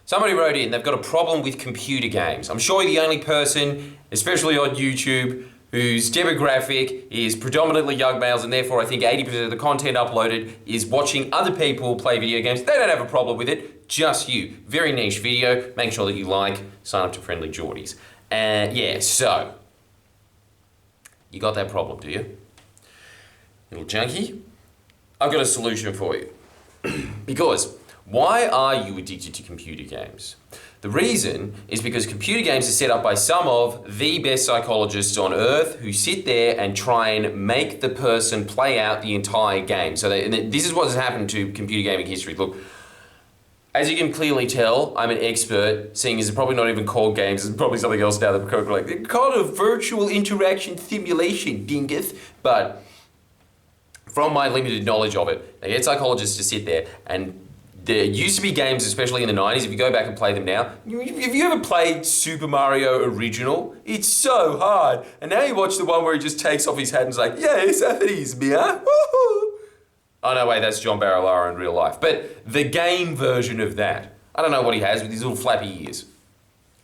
Somebody wrote in, they've got a problem with computer games. I'm sure you're the only person, especially on YouTube, whose demographic is predominantly young males, and therefore I think 80% of the content uploaded is watching other people play video games. They don't have a problem with it, just you. Very niche video. Make sure that you like, sign up to Friendly Geordies. So, you got that problem, do you? Little junkie? I've got a solution for you. Because why are you addicted to computer games? The reason is because computer games are set up by some of the best psychologists on earth who sit there and try and make the person play out the entire game. So this is what has happened to computer gaming history. Look, as you can clearly tell, I'm an expert, seeing as it's probably not even called games, it's probably something else now that we're like, they're called a virtual interaction simulation, dingus. But from my limited knowledge of it, they get psychologists to sit there, and there used to be games, especially in the 90s, if you go back and play them now, have you ever played Super Mario Original? It's so hard. And now you watch the one where he just takes off his hat and is like, yes, that is me, huh? Woohoo! Oh no, wait, that's John Barilaro in real life. But the game version of that, I don't know what he has with his little flappy ears.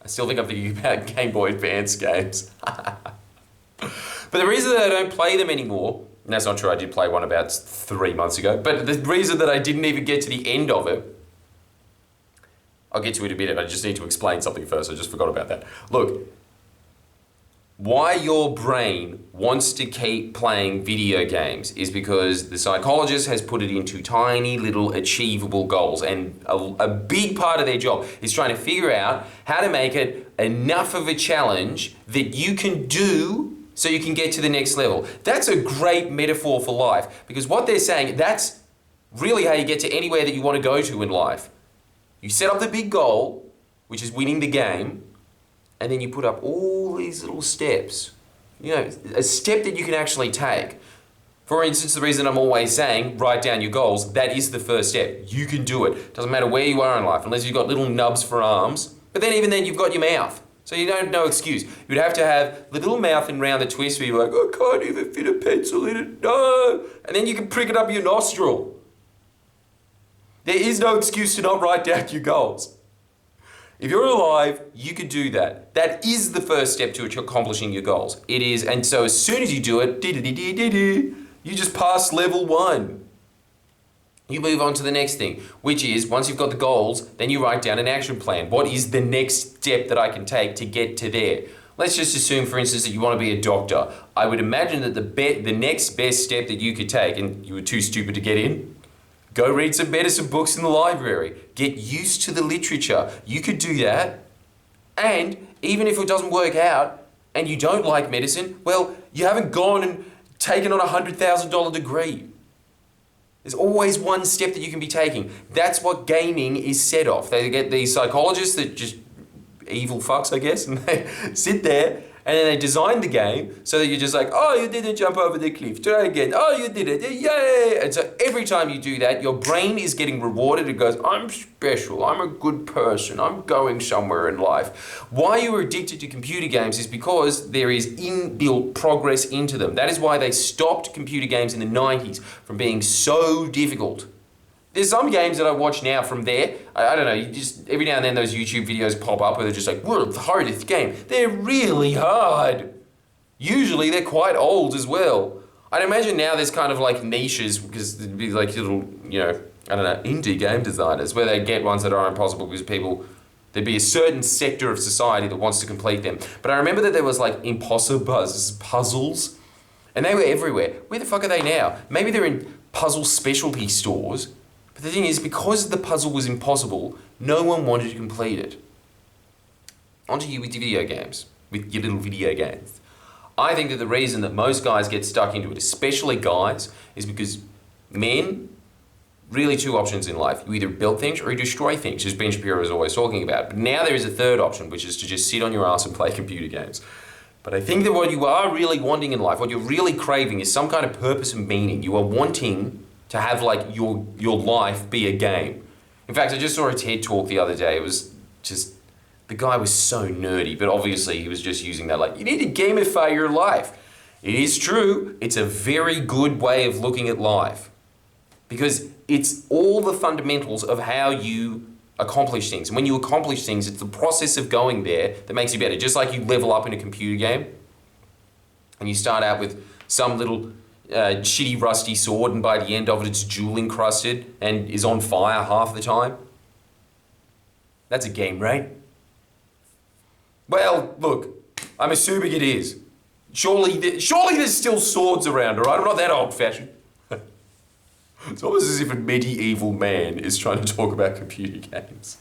I still think I'm thinking about Game Boy Advance games. But the reason that I don't play them anymore, and that's not true, I did play one about 3 months ago, but the reason that I didn't even get to the end of it, I'll get to it in a minute, I just need to explain something first, I just forgot about that. Look, why your brain wants to keep playing video games is because the psychologist has put it into tiny little achievable goals, and a big part of their job is trying to figure out how to make it enough of a challenge that you can do so you can get to the next level. That's a great metaphor for life, because what they're saying, that's really how you get to anywhere that you want to go to in life. You set up the big goal, which is winning the game, and then you put up all these little steps. You know, a step that you can actually take. For instance, the reason I'm always saying, write down your goals, that is the first step. You can do it. Doesn't matter where you are in life, unless you've got little nubs for arms. But then even then, you've got your mouth. So you don't, no excuse. You'd have to have the little mouth and round the twist where you're like, I can't even fit a pencil in it, no. And then you can prick it up your nostril. There is no excuse to not write down your goals. If you're alive, you could do that. That is the first step to accomplishing your goals. It is, and so as soon as you do it, you just pass level 1. You move on to the next thing, which is, once you've got the goals, then you write down an action plan. What is the next step that I can take to get to there? Let's just assume, for instance, that you want to be a doctor. I would imagine that the next best step that you could take, and you were too stupid to get in, go read some medicine books in the library. Get used to the literature. You could do that. And even if it doesn't work out, and you don't like medicine, well, you haven't gone and taken on a $100,000 degree. There's always one step that you can be taking. That's what gaming is set off. They get these psychologists that just evil fucks, I guess, and they sit there and then they design the game so that you're just like, oh, you didn't jump over the cliff. Try again. Oh, you did it. Yay! And so every time you do that, your brain is getting rewarded. It goes, I'm special. I'm a good person. I'm going somewhere in life. Why you are addicted to computer games is because there is inbuilt progress into them. That is why they stopped computer games in the 90s from being so difficult. There's some games that I watch now from there. I don't know, you just every now and then those YouTube videos pop up where they're just like, world's hardest game. They're really hard. Usually they're quite old as well. I'd imagine now there's kind of like niches, because there'd be like little, you know, I don't know, indie game designers where they get ones that are impossible because there'd be a certain sector of society that wants to complete them. But I remember that there was like impossible puzzles, and they were everywhere. Where the fuck are they now? Maybe they're in puzzle specialty stores. But the thing is, because the puzzle was impossible, no one wanted to complete it. Onto you with your video games, with your little video games. I think that the reason that most guys get stuck into it, especially guys, is because men, really two options in life. You either build things or you destroy things, as Ben Shapiro is always talking about. But now there is a third option, which is to just sit on your ass and play computer games. But I think that what you are really wanting in life, what you're really craving, is some kind of purpose and meaning. You are wanting to have like your life be a game. In fact, I just saw a TED talk the other day. It was just, the guy was so nerdy, but obviously he was just using that like, you need to gamify your life. It is true, it's a very good way of looking at life, because it's all the fundamentals of how you accomplish things. And when you accomplish things, it's the process of going there that makes you better. Just like you level up in a computer game, and you start out with some little shitty rusty sword, and by the end of it, it's jewel encrusted and is on fire half the time. That's a game, right? Well, look, I'm assuming it is. Surely there's still swords around, all right? I'm not that old-fashioned. It's almost as if a medieval man is trying to talk about computer games.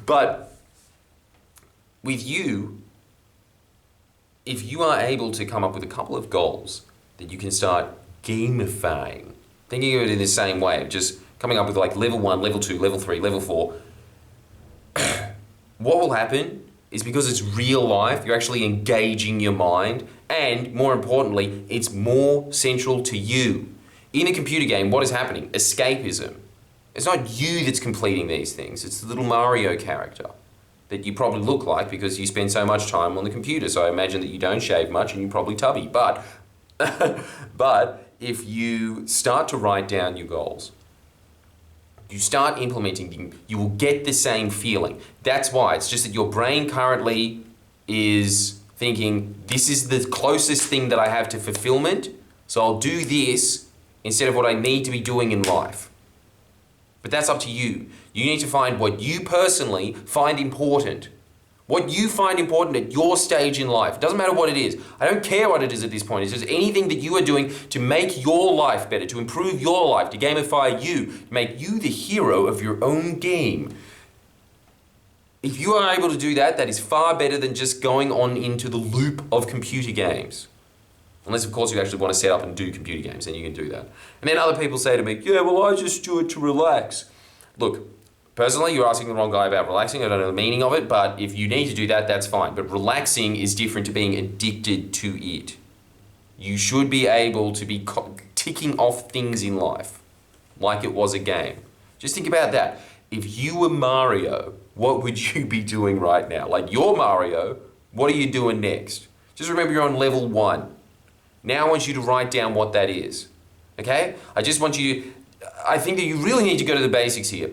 But with you, if you are able to come up with a couple of goals that you can start gamifying, thinking of it in the same way, just coming up with like level 1, level 2, level 3, level 4, what will happen is because it's real life, you're actually engaging your mind, and more importantly, it's more central to you. In a computer game, what is happening? Escapism. It's not you that's completing these things, it's the little Mario character that you probably look like because you spend so much time on the computer. So I imagine that you don't shave much and you're probably tubby. But if you start to write down your goals, you start implementing them, you will get the same feeling. That's why. It's just that your brain currently is thinking, this is the closest thing that I have to fulfillment, so I'll do this instead of what I need to be doing in life. But that's up to you. You need to find what you personally find important. What you find important at your stage in life. It doesn't matter what it is. I don't care what it is at this point. It's just anything that you are doing to make your life better, to improve your life, to gamify you, to make you the hero of your own game. If you are able to do that, that is far better than just going on into the loop of computer games. Unless, of course, you actually want to set up and do computer games, then you can do that. And then other people say to me, yeah, well, I just do it to relax. Look, personally, you're asking the wrong guy about relaxing. I don't know the meaning of it, but if you need to do that, that's fine. But relaxing is different to being addicted to it. You should be able to be ticking off things in life like it was a game. Just think about that. If you were Mario, what would you be doing right now? Like, you're Mario, what are you doing next? Just remember you're on level 1. Now I want you to write down what that is, okay? I think that you really need to go to the basics here.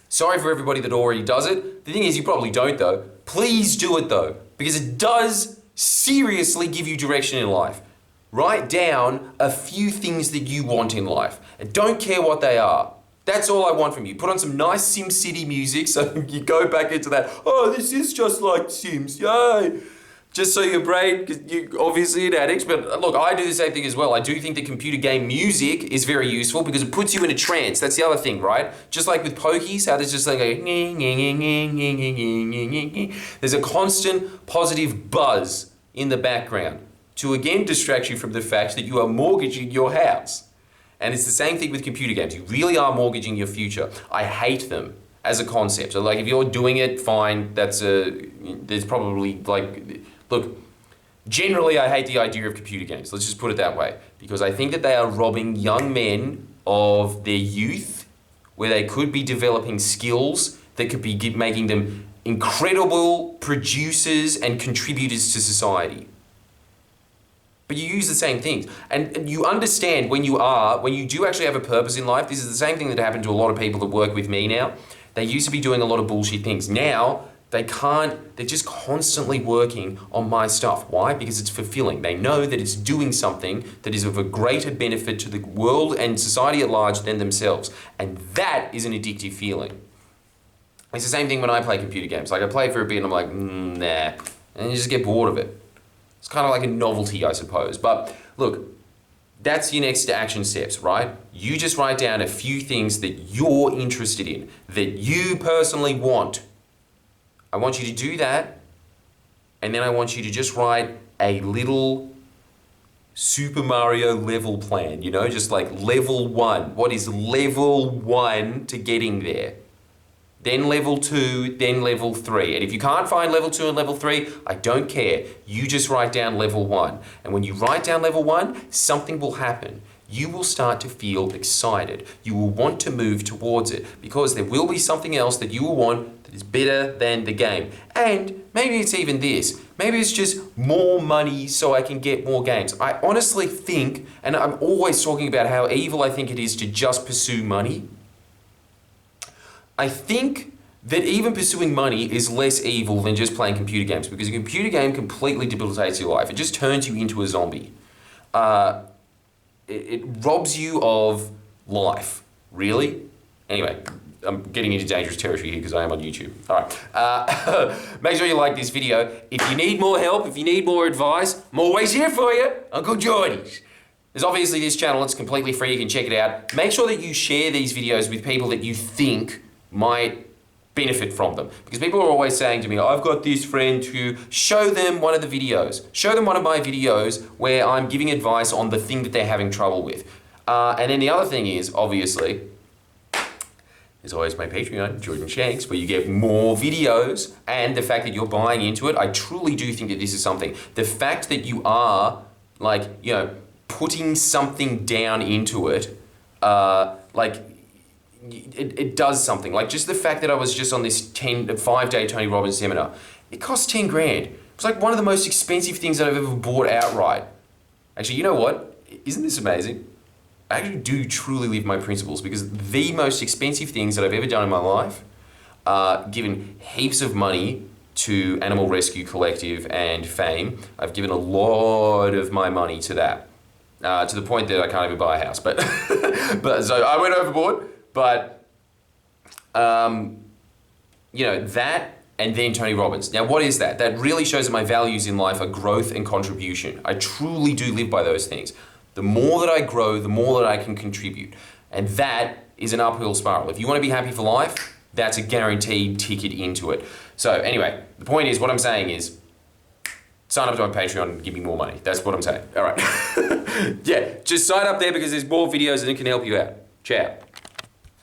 Sorry for everybody that already does it. The thing is, you probably don't though. Please do it though, because it does seriously give you direction in life. Write down a few things that you want in life, and don't care what they are. That's all I want from you. Put on some nice SimCity music so you go back into that, oh, this is just like Sims, yay! Just so your brain, because you're obviously an addict, but look, I do the same thing as well. I do think that computer game music is very useful because it puts you in a trance. That's the other thing, right? Just like with pokies, how there's just like a there's a constant positive buzz in the background to again distract you from the fact that you are mortgaging your house. And it's the same thing with computer games. You really are mortgaging your future. I hate them as a concept. So like if you're doing it, fine, there's probably like, look, generally I hate the idea of computer games. Let's just put it that way. Because I think that they are robbing young men of their youth, where they could be developing skills that could be making them incredible producers and contributors to society. But you use the same things. And you understand when you do actually have a purpose in life. This is the same thing that happened to a lot of people that work with me now. They used to be doing a lot of bullshit things. Now, they're just constantly working on my stuff. Why? Because it's fulfilling. They know that it's doing something that is of a greater benefit to the world and society at large than themselves. And that is an addictive feeling. It's the same thing when I play computer games. Like I play for a bit and I'm like, nah. And you just get bored of it. It's kind of like a novelty, I suppose. But look, that's your next action steps, right? You just write down a few things that you're interested in, that you personally want. I want you to do that, and then I want you to just write a little Super Mario level plan, you know, just like level 1. What is level 1 to getting there? Then level 2, then level 3. And if you can't find level 2 and level 3, I don't care. You just write down level 1. And when you write down level 1, something will happen. You will start to feel excited. You will want to move towards it because there will be something else that you will want that is better than the game. And maybe it's even this. Maybe it's just more money so I can get more games. I honestly think, and I'm always talking about how evil I think it is to just pursue money. I think that even pursuing money is less evil than just playing computer games, because a computer game completely debilitates your life. It just turns you into a zombie. It robs you of life, really. Anyway, I'm getting into dangerous territory here because I am on YouTube. All right. Make sure you like this video. If you need more help, if you need more advice, I'm always here for you. Uncle Geordie's. There's obviously this channel. It's completely free. You can check it out. Make sure that you share these videos with people that you think might benefit from them. Because people are always saying to me, I've got this friend who, show them one of the videos. Show them one of my videos where I'm giving advice on the thing that they're having trouble with. And then the other thing is, obviously, there's always my Patreon, Jordan Shanks, where you get more videos, and the fact that you're buying into it. I truly do think that this is something. The fact that you are, like, you know, putting something down into it, it does something. Like, just the fact that I was just on this 5-day Tony Robbins seminar, it cost 10 grand. It was like one of the most expensive things that I've ever bought outright. Actually, you know what? Isn't this amazing? I actually do truly live my principles, because the most expensive things that I've ever done in my life, given heaps of money to Animal Rescue Collective and Fame. I've given a lot of my money to that. To the point that I can't even buy a house. But so I went overboard. But you know, that, and then Tony Robbins. Now, what is that? That really shows that my values in life are growth and contribution. I truly do live by those things. The more that I grow, the more that I can contribute. And that is an uphill spiral. If you want to be happy for life, that's a guaranteed ticket into it. So anyway, the point is, what I'm saying is, sign up to my Patreon and give me more money. That's what I'm saying. All right. Yeah, just sign up there because there's more videos and it can help you out. Ciao.